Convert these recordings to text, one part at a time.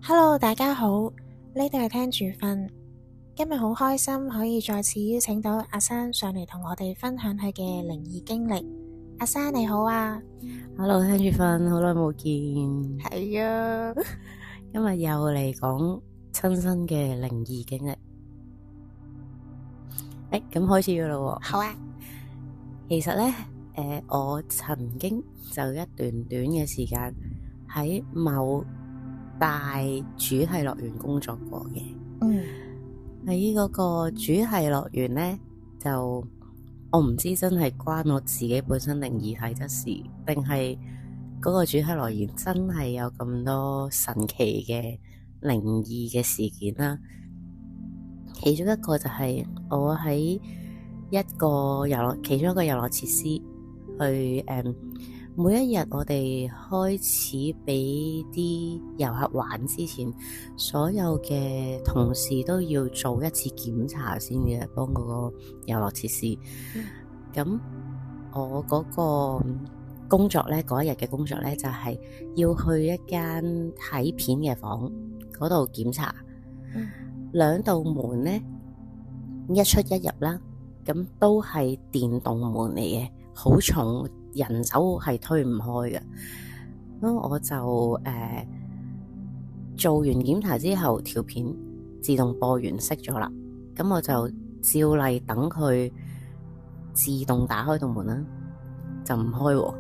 Hello，大家好，呢度係聽住瞓。今日好開心可以再次邀請到阿珊上嚟同我哋分享佢嘅靈異經歷。阿珊你好啊 Hello，聽住瞓，好耐冇見。係啊，今日又嚟講親身嘅靈異經歷。咁開始噶啦喎。好啊。其實呢，我曾經就一段短嘅時間喺某大主題樂園工作過嘅。喺嗰個主題樂園呢，就我唔知真係關我自己本身靈異體質事，定係嗰個主題樂園真係有咁多神奇嘅靈異嘅事件啦。其中一個就係我喺其中一個遊樂設施去每一日我哋開始俾啲遊客玩之前，所有嘅同事都要做一次檢查先嘅，幫嗰個遊樂設施。咁我嗰個工作呢，嗰一日嘅工作呢，就係要去一間睇片嘅房嗰度檢查。兩道門呢，一出一入啦，咁都係電動門嚟嘅，好重，人手係推唔開嘅。咁我就做完檢查之後，條片自動播完熄咗啦。咁我就照例等佢自動打開道門啦，就唔開喎。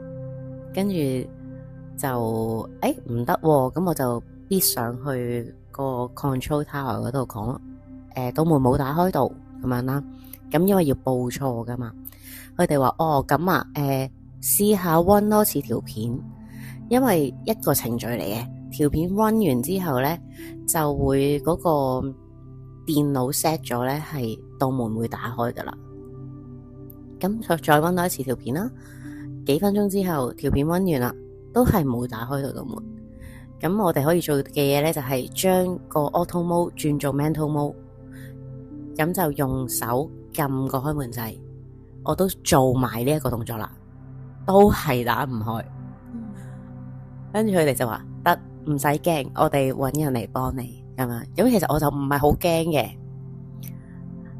跟住就唔得喎，咁我就必上去個 control tower 嗰度講，道門冇打開到咁樣啦。咁因為要報錯噶嘛，佢哋話咁啊，試下溫多次條片，因為一個程序嚟嘅。條片溫完之後咧，就會嗰個電腦 set 咗咧，係道門會打開噶啦。咁再溫多一次條片啦，幾分鐘之後條片溫完啦，都係冇打開到道門。咁我哋可以做嘅嘢咧，就係將個 auto mode 轉做 mental mode， 咁就用手撳個開門掣。我都做埋呢一個動作啦，都係打唔開。跟住佢哋就話得，唔使驚，我哋搵人嚟幫你咁樣。咁其實我就唔係好驚嘅，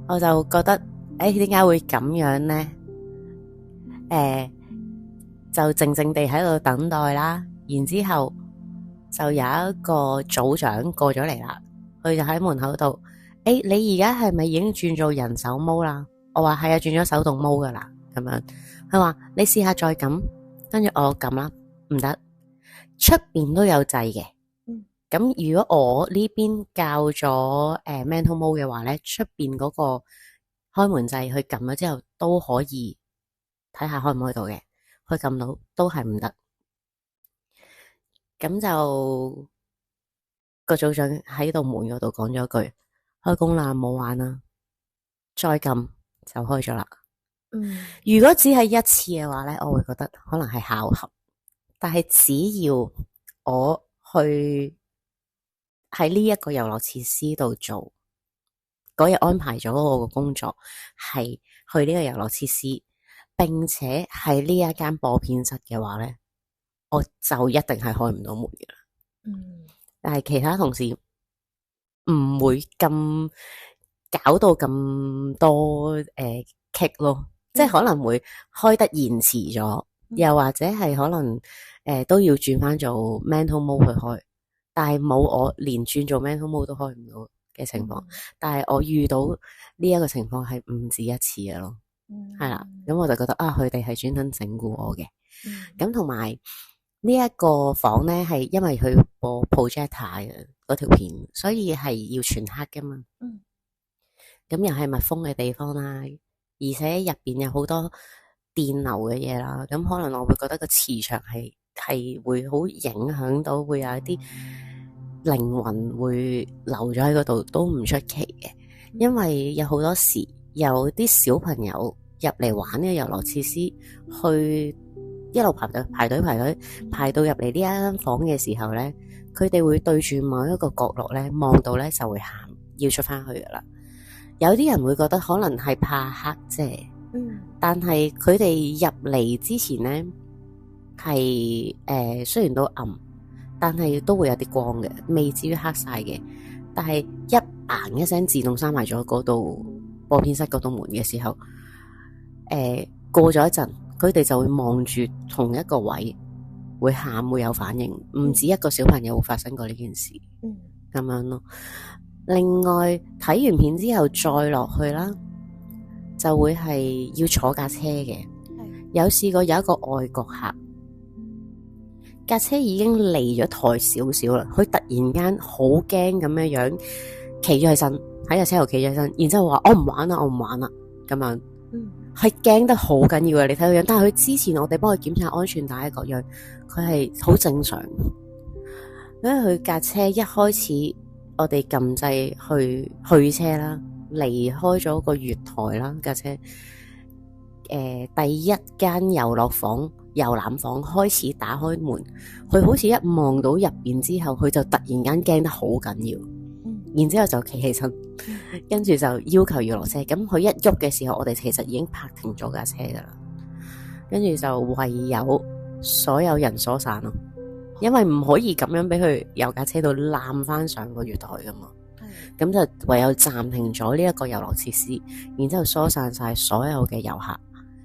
我就覺得點解會咁樣呢？就靜靜地喺度等待啦。然之後就有一個組長過咗嚟啦，佢就喺門口度，你而家係咪已經轉做人手模啦？我話係啊，轉咗手動模噶啦，咁樣。佢話你試下再撳，跟住我撳啦，唔得，出邊都有掣嘅。咁如果我呢邊校咗mental mode 嘅話咧，出邊嗰個開門掣去撳咗之後都可以睇下開唔開到嘅，佢撳到都係唔得。咁就個組長喺度門嗰度講咗句開工啦，冇玩啦，再撳就開咗啦。如果只係一次嘅話咧，我會覺得可能係巧合，但係只要我去喺呢一個遊樂設施度做，嗰日安排咗我個工作係去呢個遊樂設施，並且係呢一間播片室嘅話咧，我就一定係開唔到門嘅啦。但係其他同事唔會咁搞到咁多棘咯，即係可能會開得延遲咗，又或者係可能都要轉翻做 mental mode 去開，但係冇我連轉做 mental mode 都開唔到嘅情況。但係我遇到呢一個情況係唔止一次嘅咯，係啦。咁我就覺得佢哋係專登整蠱我嘅。咁同埋呢一個房咧，係因為佢播 projector 嘅嗰條片，所以係要全黑噶嘛。咁又係密封嘅地方啦，而且入邊有好多電流嘅嘢啦，咁可能我會覺得個磁場係會好影響到，會有一啲靈魂會留咗喺嗰度，都唔出奇嘅。因為有好多時有啲小朋友入嚟玩呢個遊樂設施，去一路排到入嚟呢間房嘅時候咧，佢哋會對住某一個角落咧，望到咧就會喊，要出翻去噶啦。有啲人會覺得可能係怕黑啫，但係佢哋入嚟之前咧係雖然都暗，但係都會有啲光嘅，未至於黑晒嘅。但係一嘭一聲自動閂埋咗嗰度播片室嗰度門嘅時候，過咗一陣，佢哋就會望住同一個位，會喊會有反應，唔止一個小朋友會發生過呢件事，咁樣咯。另外睇完片之後再落去啦，就會係要坐架車嘅。有試過有一個外國客，架車已經離咗台少少啦，佢突然間好驚咁樣企咗起身，喺架車度企咗起身，然之後話我唔玩啦咁樣，係驚得好緊要嘅。你睇佢樣，但係佢之前我哋幫佢檢查安全帶各樣，佢係好正常。因為佢架車一開始我哋撳掣去車啦，離開咗個月台啦，架車第一間遊覽房開始打開門，佢好似一望到入邊之後，佢就突然間驚得好緊要，然之後就企起身，跟住就要求要落車。咁佢一喐嘅時候，我哋其實已經泊停咗架車噶啦，跟住就唯有所有人疏散咯，因為唔可以咁樣俾佢由架車度攬翻上個月台噶嘛。咁就唯有暫停咗呢一個遊樂設施，然之後疏散晒所有嘅遊客。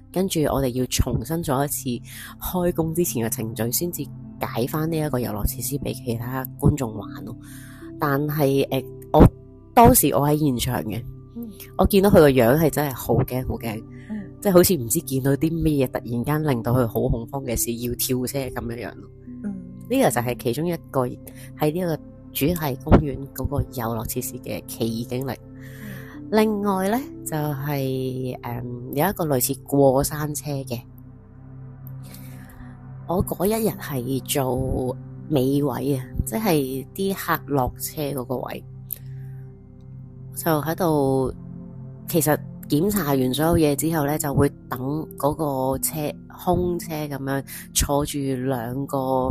跟住我哋要重新做一次開工之前嘅程序，先至解翻呢一個遊樂設施俾其他觀眾玩咯。但係我當時我喺現場嘅，我見到佢個樣係真係好驚好驚，即係好似唔知見到啲咩嘢，突然間令到佢好恐慌嘅事，要跳車咁樣咯。呢個就係其中一個喺呢個主題公園嗰個遊樂設施嘅奇異經歷。另外咧就係有一個類似過山車嘅，我嗰一日係做尾位啊，即係啲客落車嗰個位，就喺度其實檢查完所有嘢之後咧，就會等嗰個車空車咁樣坐住兩個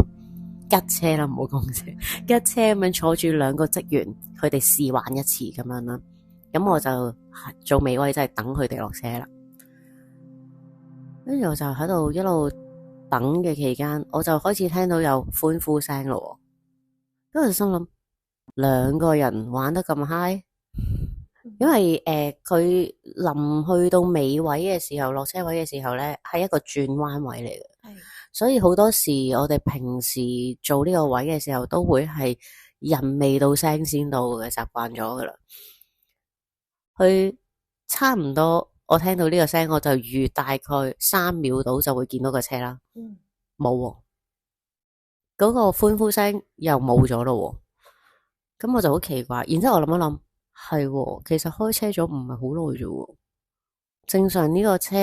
吉車啦，唔好講車吉車咁樣坐住兩個職員，佢哋試玩一次咁樣啦。咁我就做尾位，就係等佢哋落車啦。跟住我就喺度一路等嘅期間，我就開始聽到有歡呼聲咯。跟住就心諗，兩個人玩得咁嗨，因為佢臨去到尾位嘅時候，落車位嘅時候咧，係一個轉彎位嚟嘅，所以好多時我哋平時做呢個位嘅時候，都會係人未到聲先到嘅，習慣咗噶啦。佢差唔多，我聽到呢個聲，我就預大概3秒到就會見到個車啦。冇喎，嗰個歡呼聲又冇咗咯。咁我就好奇怪，然之後我諗一諗，係喎，其實開車咗唔係好耐啫。正常呢個車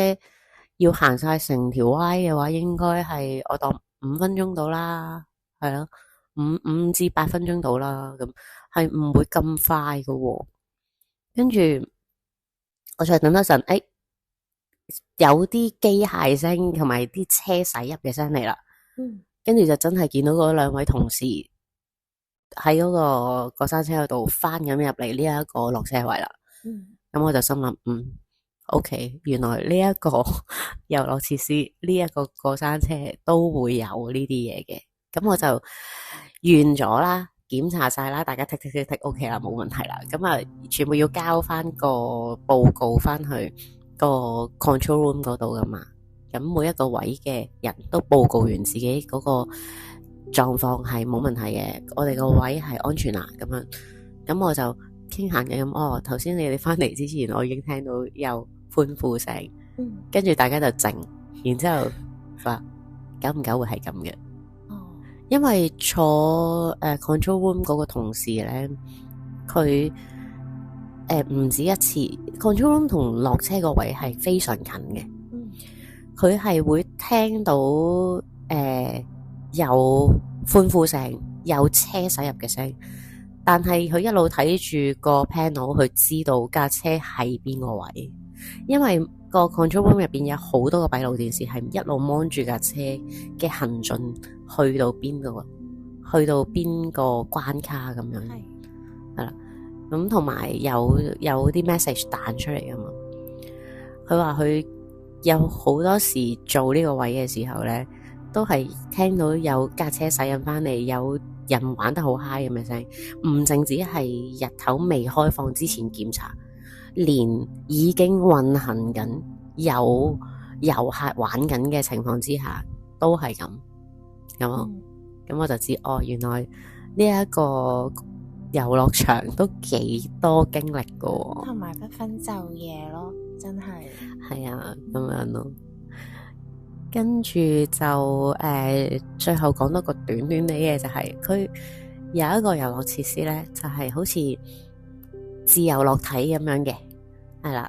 要行晒成條 Y 嘅話，應該係我當5分鐘到啦，係咯，5至8分鐘到啦，咁係唔會咁快㗎。跟住我再等多陣，有啲機械聲同埋啲車駛入嘅聲嚟啦。跟住就真係見到嗰兩位同事喺嗰個過山車嗰度翻咁入嚟呢一個落車位啦。咁我就心諗，OK， 原來呢一個遊樂設施，呢一個過山車都會有呢啲嘢嘅。咁我就完咗啦。檢查晒啦，大家剔 OK 啦，冇問題啦。咁啊，全部要交翻個報告翻去個 control room 嗰度噶嘛。咁每一個位嘅人都報告完自己嗰個狀況係冇問題嘅，我哋個位係安全啦。咁樣，咁我就傾閒嘅咁。頭先你哋翻嚟之前，我已經聽到有歡呼聲，跟住大家就靜，然之後話久唔久會係咁嘅。因為坐control room 嗰個同事咧，佢唔止一次 control room 同落車個位係非常近嘅，佢係會聽到有歡呼聲，有車駛入嘅聲，但係佢一路睇住個 panel，佢知道架車喺邊個位，因為個 control room 入邊有好多個閉路電視，係一路 mon 住架車嘅行進去到邊個關卡咁樣，係啦。咁同埋有啲 message 彈出嚟噶嘛。佢話佢有好多時做呢個位嘅時候咧，都係聽到有架車駛緊翻嚟，有人玩得好嗨咁嘅聲，唔淨止係日頭未開放之前檢查，連已經運行緊有遊客玩緊嘅情況之下都係咁。咁我就知原來呢一個遊樂場都幾多經歷噶，同埋不分晝夜咯，真係。係啊，咁樣咯。跟住就最後講多個短短地嘅，就係佢有一個遊樂設施咧，就係好似自由落體咁樣嘅，係啦。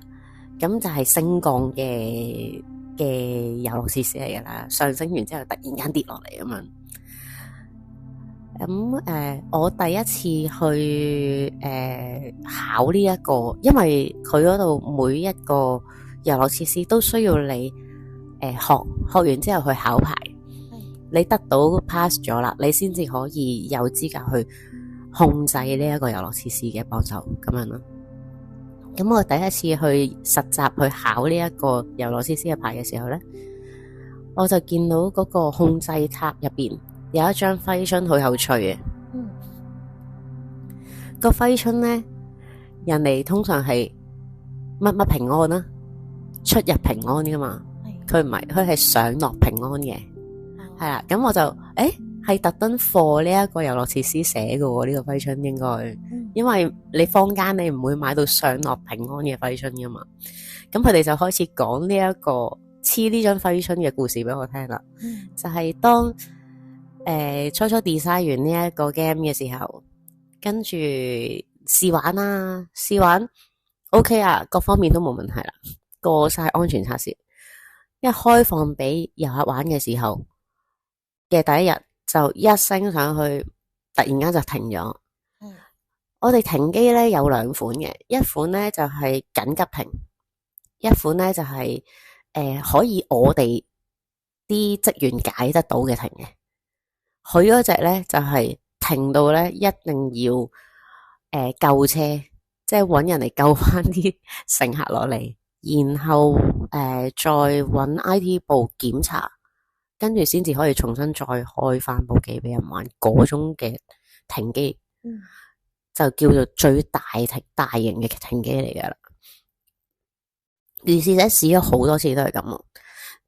咁就係升降嘅遊樂設施嚟噶啦，上升完之後突然間跌落嚟咁樣。咁我第一次去考呢一個，因為佢嗰度每一個遊樂設施都需要你學完之後去考牌，你得到 pass 咗啦，你先至可以有資格去控制呢一個遊樂設施嘅幫手咁樣咯。咁我第一次去實習去考呢一個遊樂設施嘅牌嘅時候咧，我就見到嗰個控制塔入邊有一張揮春，好有趣嘅。個揮春咧，人哋通常係乜乜平安啦，出入平安噶嘛。佢唔係，佢係上落平安嘅，係啦。咁我就係特登貨呢一個遊樂設施寫嘅喎，呢個揮春應該，因為你坊間你唔會買到上落平安嘅揮春噶嘛。咁佢哋就開始講呢一個黐呢張揮春嘅故事俾我聽啦。就係當初初 design 完呢一個 game 嘅時候，跟住試玩 OK 啊，各方面都冇問題啦，過晒安全測試。一開放俾遊客玩嘅時候嘅第一日，就一升上去，突然間就停咗。我哋停機咧有兩款嘅，一款咧就係緊急停，一款咧就係可以我哋啲職員解得到嘅停嘅。佢嗰隻咧就係停到咧一定要救車，即係搵人嚟救翻啲乘客落嚟。然後再揾 IT 部檢查，跟住先至可以重新再開翻部機俾人玩嗰種嘅停機，就叫做最大型嘅停機嚟噶啦。而事實試咗好多次都係咁。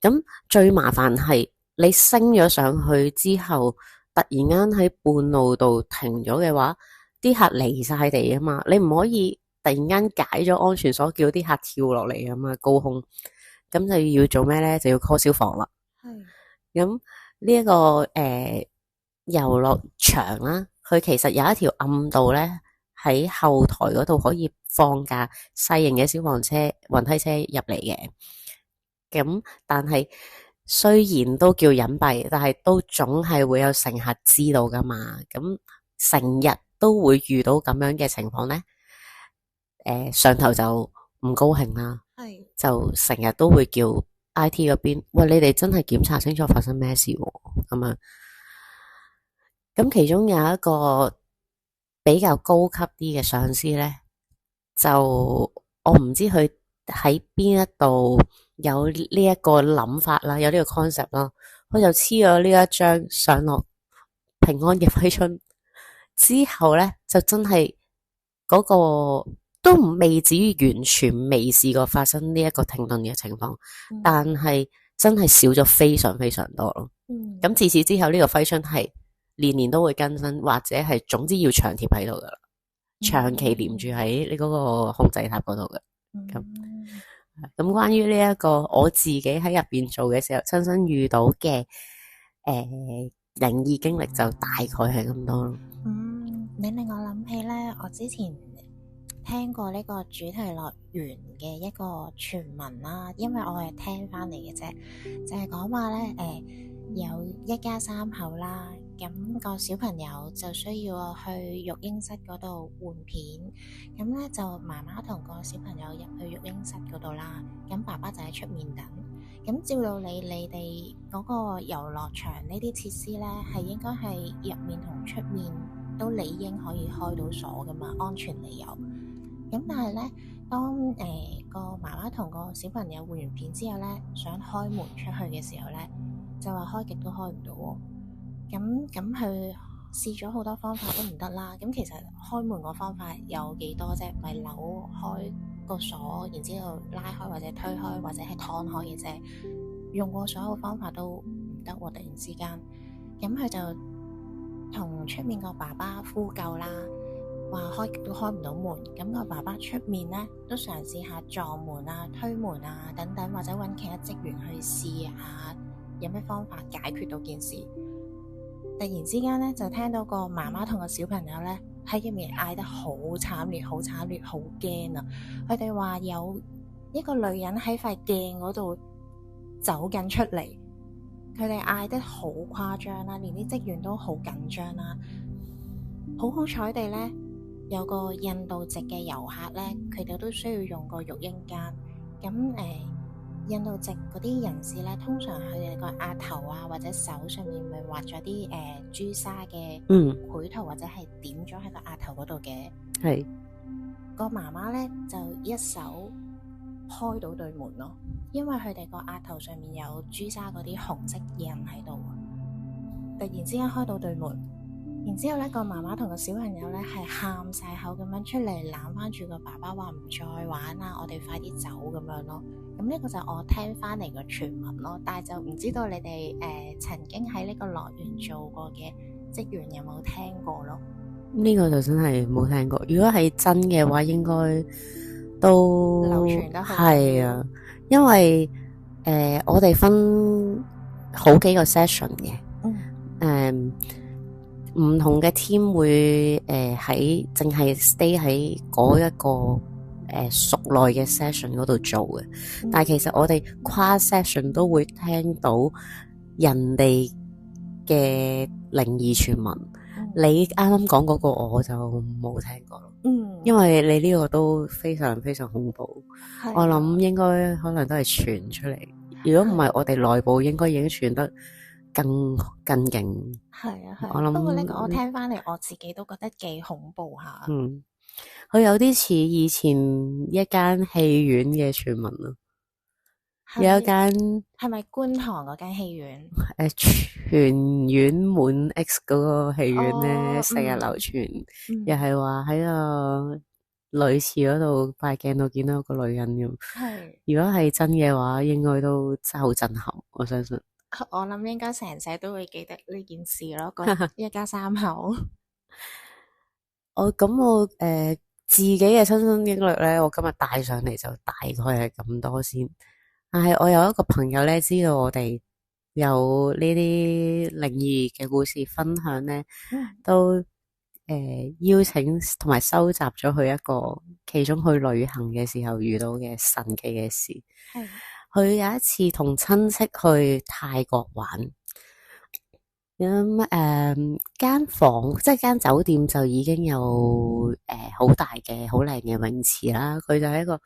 咁最麻煩係你升咗上去之後，突然間喺半路度停咗嘅話，啲客離晒地啊嘛，你唔可以突然間解咗安全鎖，叫啲客跳落嚟啊嘛，高空，咁就要做咩咧？就要 call 消防啦。咁呢一個遊樂場啦，佢其實有一條暗道咧，喺後台嗰度可以放架細型嘅消防車、雲梯車入嚟嘅。咁但係雖然都叫隱蔽，但係都總係會有乘客知道噶嘛。咁成日都會遇到咁樣嘅情況咧。上頭就唔高興啦，就成日都會叫 IT 嗰邊，喂，你哋真係檢查清楚發生咩事咁樣。咁其中有一個比較高級啲嘅上司咧，就我唔知佢喺邊一度有呢一個諗法啦，有呢個 concept 啦，佢就黐咗呢一張上落平安嘅揮春之後咧，就真係嗰個都未至於完全未試過發生呢一個停頓嘅情況，但係真係少咗非常非常多咯。咁自此之後呢個揮春係年年都會更新，或者係總之要長貼喺度噶啦，長期連住喺你嗰個控制塔嗰度嘅。咁關於呢一個我自己喺入邊做嘅時候親身遇到嘅靈異經歷就大概係咁多咯。你令我諗起咧，我之前聽過呢個主題樂園嘅一個傳聞啦，因為我係聽翻嚟嘅啫，就係講話咧，有一家三口啦，咁個小朋友就需要去育嬰室嗰度換片，咁咧就媽媽同個小朋友入去育嬰室嗰度啦，咁爸爸就喺出面等，咁照道理你哋嗰個遊樂場呢啲設施咧，係應該係入面同出面都理應可以開到鎖噶嘛，安全理由。咁但係咧，當個媽媽同個小朋友換完片之後咧，想開門出去嘅時候咧，就話開極都開唔到喎。咁佢試咗好多方法都唔得啦。咁其實開門個方法有幾多啫？咪扭開個鎖，然之後拉開或者推開或者係燙開嘅啫。用過所有方法都唔得喎，突然之間，咁佢就同出面個爸爸呼救啦，話開都開唔到門。咁個爸爸出面咧都嘗試下撞門啊、推門啊等等，或者揾其他職員去試下有咩方法解決到件事。突然之間咧就聽到個媽媽同個小朋友咧喺入面嗌得好慘烈、好慘烈、好驚啊！佢哋話有一個女人喺塊鏡嗰度走緊出嚟，佢哋嗌得好誇張啦，連啲職員都好緊張啦。好彩地咧，有個印度籍嘅遊客咧，佢哋都需要用個育嬰間。咁印度籍嗰啲人士咧，通常佢哋個額頭啊或者手上面咪畫咗啲朱砂嘅繪圖，或者係點咗喺個額頭嗰度嘅。係個媽媽咧就一手開到對門咯，因為佢哋個額頭上面有朱砂嗰啲紅色印喺度，突然之間開到對門，然之後咧個媽媽同個小朋友咧係喊晒口咁樣出嚟攬翻住個爸爸，話唔再玩啦，我哋快啲走咁樣咯。咁呢個就我聽翻嚟嘅傳聞咯，但係就唔知道你哋曾經喺呢個樂園做過嘅職員有冇聽過咯？呢個就真係冇聽過。如果係真嘅話，應該都流傳得好係啊，因為我哋分好幾個 session 嘅，唔同嘅 team 會喺淨係 stay 喺嗰一個屬內嘅 session 嗰度做嘅，但係其實我哋跨 session 都會聽到人哋嘅靈異傳聞。你啱啱講嗰個我就冇聽過咯，因為你呢個都非常非常恐怖，我諗應該可能都係傳出嚟，如果唔係我哋內部應該已經傳得更勁。係啊，我諗不過呢個我聽翻嚟，我自己都覺得幾恐怖下。佢有啲似以前一間戲院嘅傳聞咯，有一間係咪觀塘嗰間戲院？全院滿 X 嗰個戲院咧，成日流傳，又係話喺個女廁嗰度塊鏡度見到個女人咁。如果係真嘅話，應該都真係好震撼，我相信。我諗應該成世都會記得呢件事咯，一家三口。我自己嘅親身經歷咧，我今日帶上嚟就大概係咁多先。但係我有一個朋友咧，知道我哋有呢啲靈異嘅故事分享咧，都邀請同埋收集咗佢一個其中去旅行嘅時候遇到嘅神奇嘅事。佢有一次同親戚去泰國玩。咁間房即係間酒店就已經有好大嘅好靚嘅泳池啦。佢就係一個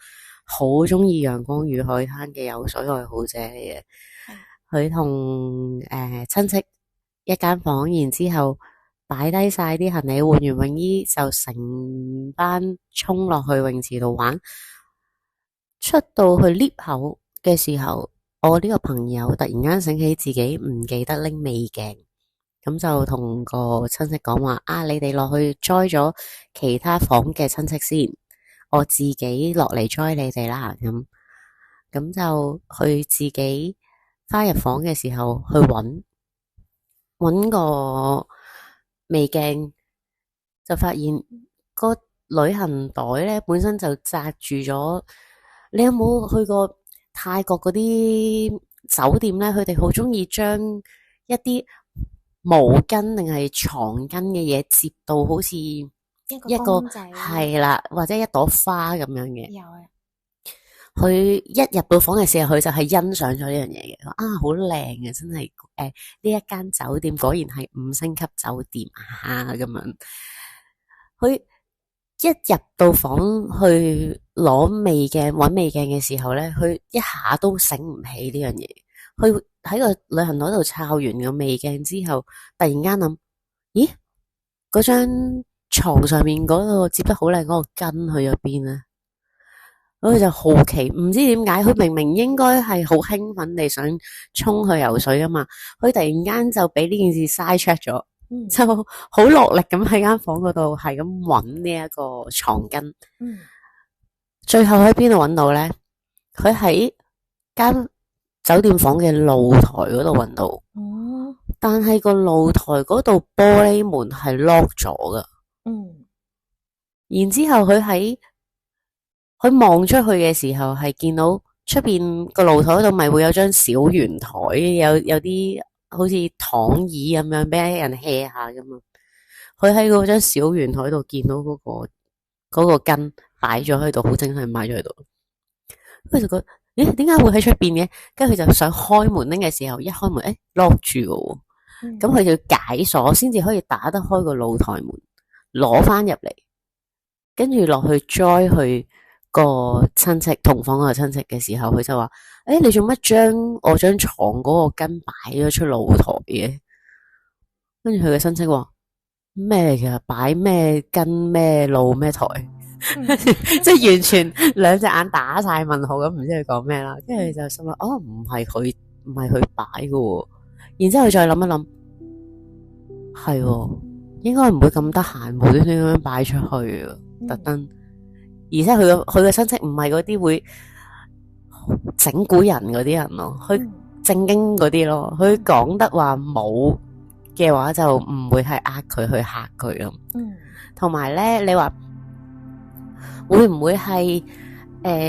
好中意陽光與海灘嘅游水愛好者嚟嘅。佢同親戚一間房，然之後擺低晒啲行李，換完泳衣就成班衝落去泳池度玩。出到去 lift 口嘅時候，我呢個朋友突然間醒起自己唔記得拎美鏡。咁就同個親戚講話你哋落去 join 咗其他房嘅親戚先，我自己落嚟 join 你哋啦。咁就去自己返入房嘅時候去搵個美鏡，就發現個旅行袋咧本身就紮住咗。你有冇去過泰國嗰啲酒店咧？佢哋好中意將一啲毛巾定係床巾嘅嘢接到好似一個係啦，或者一朵花咁樣嘅。有啊。佢一入到房嘅時候，佢就係欣賞咗呢樣嘢嘅。好靚啊，真係呢一間酒店果然係5星級酒店咁樣。佢一入到房去攞美鏡搵美鏡嘅時候咧，佢一下都醒唔起呢樣嘢。佢喺個旅行袋度抄完個美鏡之後，突然間諗，咦，嗰張床上面嗰個接得好靚嗰個巾去咗邊咧？佢就好奇，唔知點解，佢明明應該係好興奮地想衝去游水啊嘛，佢突然間就俾呢件事嘥 check 咗，就好落力咁喺間房嗰度係咁揾呢一個床巾。最後喺邊度揾到咧？佢喺間酒店房嘅露台嗰度揾到。但係個露台嗰度玻璃門係 lock 咗噶。然之後佢望出去嘅時候係見到出邊個露台嗰度咪會有張小圓台，有啲好似躺椅咁樣俾人 hea 下噶嘛。佢喺嗰張小圓台度見到嗰個巾擺咗喺度，好正常擺咗喺度。佢就覺得咦，點解會喺出邊嘅？跟住佢就想開門拎嘅時候，一開門lock 住喎。咁佢就要解鎖先至可以打得開個露台門，攞翻入嚟，跟住落去再去個親戚同房個親戚嘅時候，佢就話：你做乜將我張床嗰個巾擺咗出露台嘅？跟住佢嘅親戚話：咩其實擺咩巾咩露咩台？即係完全兩隻眼打晒問號咁，唔知佢講咩啦。跟住就心諗：哦，唔係佢擺嘅。然之後再諗一諗，係應該唔會咁得閒，無端端咁樣擺出去啊，特登。而且佢嘅親戚唔係嗰啲會整蠱人嗰啲人咯，佢正經嗰啲咯。佢講得話冇嘅話，就唔會係呃佢去嚇佢咁。同埋咧，你話會唔會係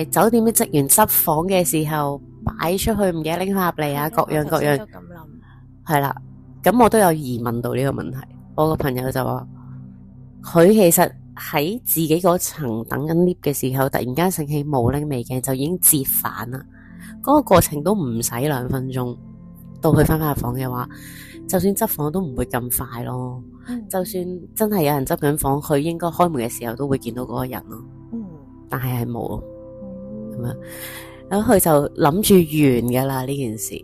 酒店啲職員執房嘅時候擺出去唔記得拎翻入嚟啊？各樣。係啦，咁我都有疑問到呢個問題。我個朋友就話，佢其實喺自己嗰層等緊 lift 嘅時候，突然間醒起冇拎微鏡，就已經折返啦。嗰個過程都唔使2分鐘，到佢翻入房嘅話，就算執房都唔會咁快咯。就算真係有人執緊房，佢應該開門嘅時候都會見到嗰個人咯。但係冇咯，咁樣，咁佢就諗住完噶啦呢件事。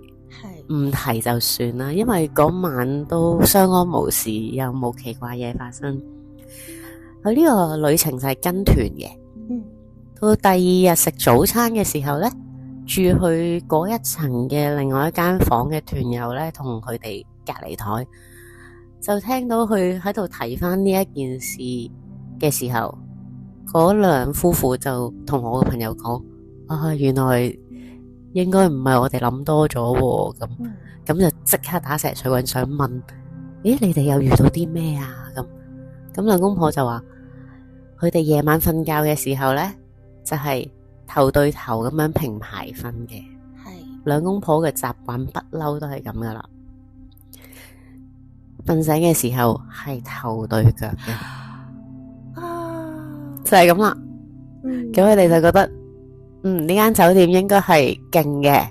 唔提就算啦，因為嗰晚都相安無事，又冇奇怪嘢發生。佢呢個旅程就係跟團嘅。到第2日食早餐嘅時候呢，住去嗰一層嘅另外一間房嘅團友呢，同佢哋隔離台，就聽到佢喺度提翻呢一件事嘅時候，嗰兩夫婦就同我個朋友講：原來應該唔係我哋諗多咗喎，咁就即刻打石水搵想問：咦，你哋又遇到啲咩啊？咁兩公婆就話：佢哋夜晚瞓覺嘅時候呢，就係頭對頭咁樣平排瞓嘅。兩公婆嘅習慣不嬲都係咁噶啦，瞓醒嘅時候係頭對腳嘅，就係咁啦。咁佢哋就覺得，呢間酒店應該係勁嘅，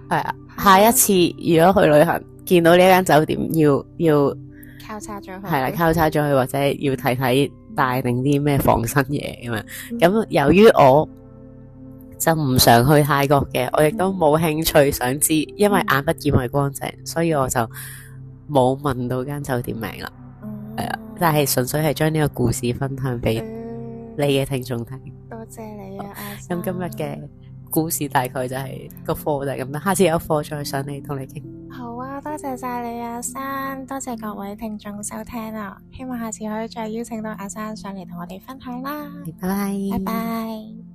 係啊。下一次如果去旅行見到呢間酒店，要交叉咗去，係啦，交叉咗去，或者要睇睇帶定啲咩防身嘢咁樣。咁由於我就唔常去泰國嘅，我亦都冇興趣想知，因為眼不見為光淨，所以我就冇問到間酒店名啦。係啊，但係純粹係將呢個故事分享俾你嘅聽眾聽。多謝你啊，咁今日嘅故事大概就係個課就係咁啦，下次有課再上嚟同你傾。好啊，多謝晒你阿珊，多謝各位聽眾收聽啊，希望下次可以再邀請到阿珊上嚟同我哋分享啦。拜拜。拜拜。